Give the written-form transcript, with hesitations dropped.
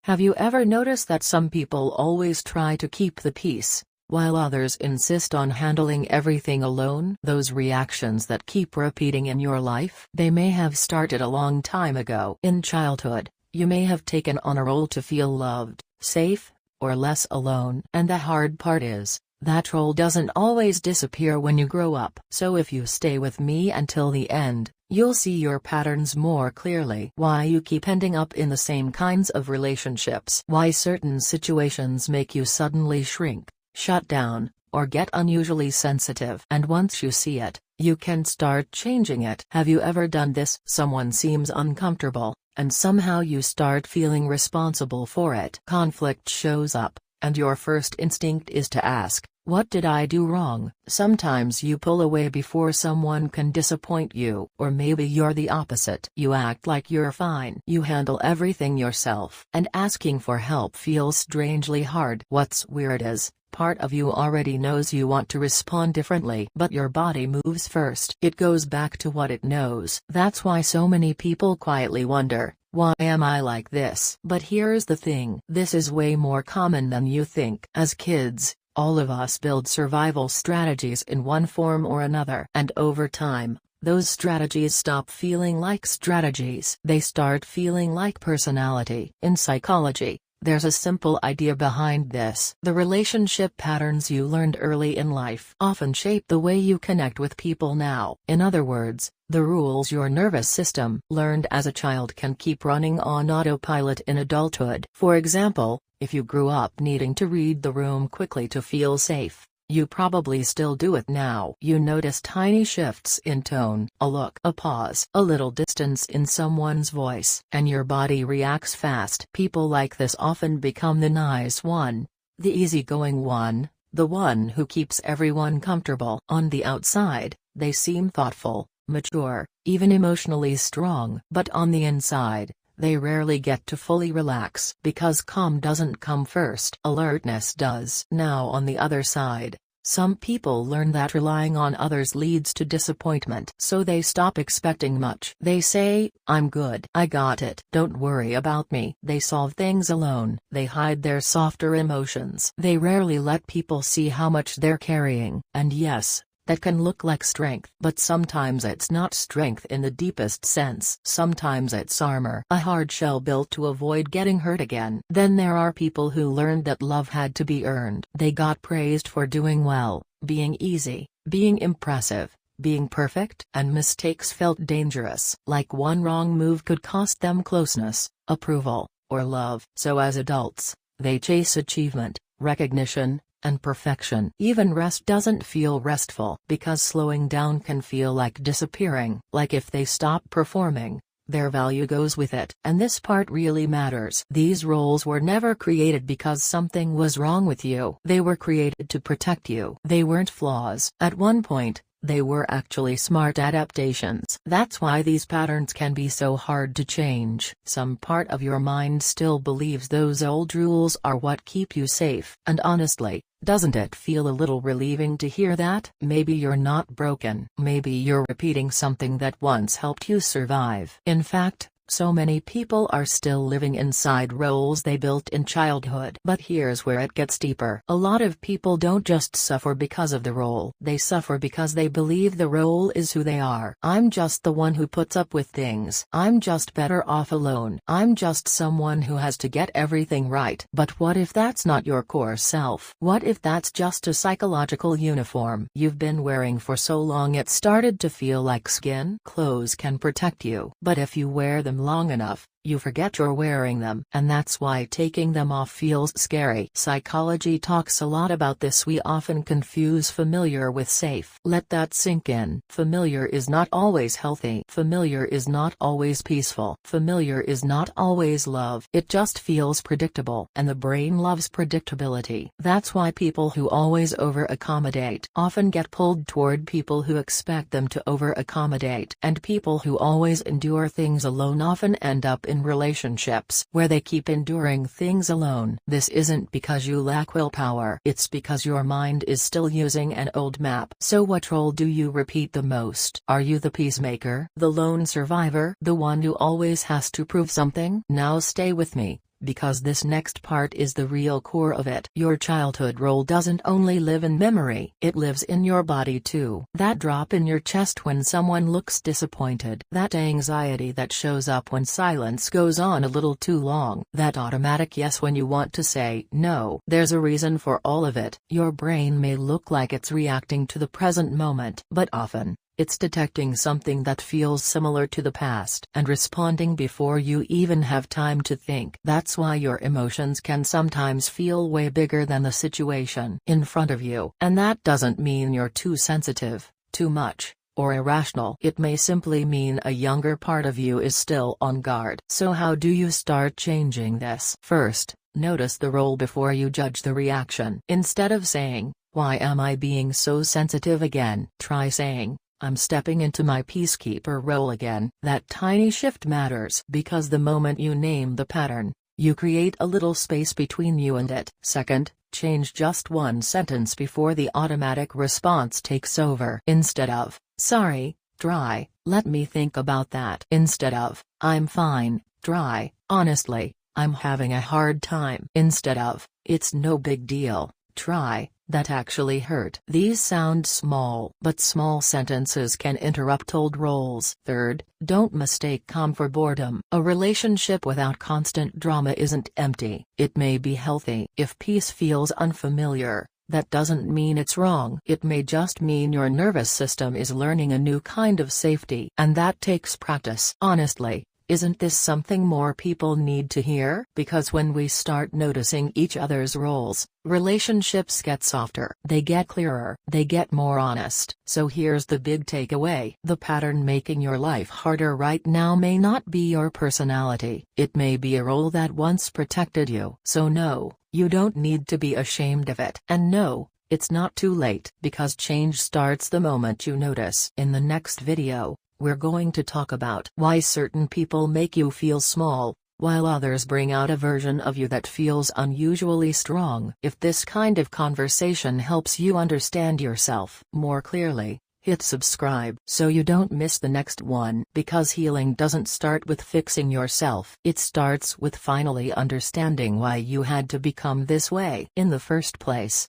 Have you ever noticed that some people always try to keep the peace, while others insist on handling everything alone? Those reactions that keep repeating in your life, they may have started a long time ago. In childhood, you may have taken on a role to feel loved, safe, or less alone. And the hard part is, that role doesn't always disappear when you grow up. So if you stay with me until the end, you'll see your patterns more clearly. Why you keep ending up in the same kinds of relationships. Why certain situations make you suddenly shrink, shut down, or get unusually sensitive. And once you see it, you can start changing it. Have you ever done this? Someone seems uncomfortable, and somehow you start feeling responsible for it. Conflict shows up, and your first instinct is to ask, what did I do wrong? Sometimes you pull away before someone can disappoint you. Or maybe you're the opposite. You act like you're fine. You handle everything yourself. And asking for help feels strangely hard. What's weird is, part of you already knows you want to respond differently. But your body moves first. It goes back to what it knows. That's why so many people quietly wonder, why am I like this? But here's the thing. This is way more common than you think. As kids, all of us build survival strategies in one form or another. And over time, those strategies stop feeling like strategies. They start feeling like personality. In psychology, there's a simple idea behind this. The relationship patterns you learned early in life often shape the way you connect with people now. In other words, the rules your nervous system learned as a child can keep running on autopilot in adulthood. For example, if you grew up needing to read the room quickly to feel safe, you probably still do it now. You notice tiny shifts in tone, a look, a pause, a little distance in someone's voice, and your body reacts fast. People like this often become the nice one, the easygoing one, the one who keeps everyone comfortable. On the outside, they seem thoughtful, mature, even emotionally strong. But on the inside, they rarely get to fully relax. Because calm doesn't come first, alertness does. Now on the other side, some people learn that relying on others leads to disappointment. So they stop expecting much. They say, I'm good. I got it. Don't worry about me. They solve things alone. They hide their softer emotions. They rarely let people see how much they're carrying. And yes, that can look like strength. But sometimes it's not strength in the deepest sense. Sometimes it's armor, a hard shell built to avoid getting hurt again. Then there are people who learned that love had to be earned. They got praised for doing well, being easy, being impressive, being perfect, and mistakes felt dangerous. Like one wrong move could cost them closeness, approval, or love. So as adults, they chase achievement, recognition, and perfection. Even rest doesn't feel restful, because slowing down can feel like disappearing. Like if they stop performing, their value goes with it. And this part really matters. These roles were never created because something was wrong with you. They were created to protect you. They weren't flaws. At one point, they were actually smart adaptations. That's why these patterns can be so hard to change. Some part of your mind still believes those old rules are what keep you safe. And honestly, doesn't it feel a little relieving to hear that? Maybe you're not broken. Maybe you're repeating something that once helped you survive. In fact, so many people are still living inside roles they built in childhood. But here's where it gets deeper. A lot of people don't just suffer because of the role. They suffer because they believe the role is who they are. I'm just the one who puts up with things. I'm just better off alone. I'm just someone who has to get everything right. But what if that's not your core self? What if that's just a psychological uniform you've been wearing for so long it started to feel like skin? Clothes can protect you, but if you wear them long enough, you forget you're wearing them. And that's why taking them off feels scary. Psychology talks a lot about this. We often confuse familiar with safe. Let that sink in. Familiar is not always healthy. Familiar is not always peaceful. Familiar is not always love. It just feels predictable. And the brain loves predictability. That's why people who always over-accommodate often get pulled toward people who expect them to over-accommodate. And people who always endure things alone often end up in relationships where they keep enduring things alone. This isn't because you lack willpower. It's because your mind is still using an old map. So what role do you repeat the most? Are you the peacemaker? The lone survivor? The one who always has to prove something? Now stay with me, because this next part is the real core of it. Your childhood role doesn't only live in memory, it lives in your body too. That drop in your chest when someone looks disappointed, that anxiety that shows up when silence goes on a little too long, that automatic yes when you want to say no. There's a reason for all of it. Your brain may look like it's reacting to the present moment, but often, it's detecting something that feels similar to the past and responding before you even have time to think. That's why your emotions can sometimes feel way bigger than the situation in front of you. And that doesn't mean you're too sensitive, too much, or irrational. It may simply mean a younger part of you is still on guard. So how do you start changing this? First, notice the role before you judge the reaction. Instead of saying, "Why am I being so sensitive again?" try saying, "I'm stepping into my peacekeeper role again." That tiny shift matters because the moment you name the pattern, you create a little space between you and it. Second, change just one sentence before the automatic response takes over. Instead of, "Sorry," try, "Let me think about that." Instead of, "I'm fine," try, "Honestly, I'm having a hard time." Instead of, "It's no big deal," try, "That actually hurt." These sound small, but small sentences can interrupt old roles. Third, don't mistake calm for boredom. A relationship without constant drama isn't empty. It may be healthy. If peace feels unfamiliar, that doesn't mean it's wrong. It may just mean your nervous system is learning a new kind of safety. And that takes practice. Honestly, isn't this something more people need to hear? Because when we start noticing each other's roles, relationships get softer. They get clearer. They get more honest. So here's the big takeaway. The pattern making your life harder right now may not be your personality. It may be a role that once protected you. So no, you don't need to be ashamed of it. And no, it's not too late, because change starts the moment you notice. In the next video, we're going to talk about why certain people make you feel small, while others bring out a version of you that feels unusually strong. If this kind of conversation helps you understand yourself more clearly, hit subscribe so you don't miss the next one. Because healing doesn't start with fixing yourself. It starts with finally understanding why you had to become this way in the first place.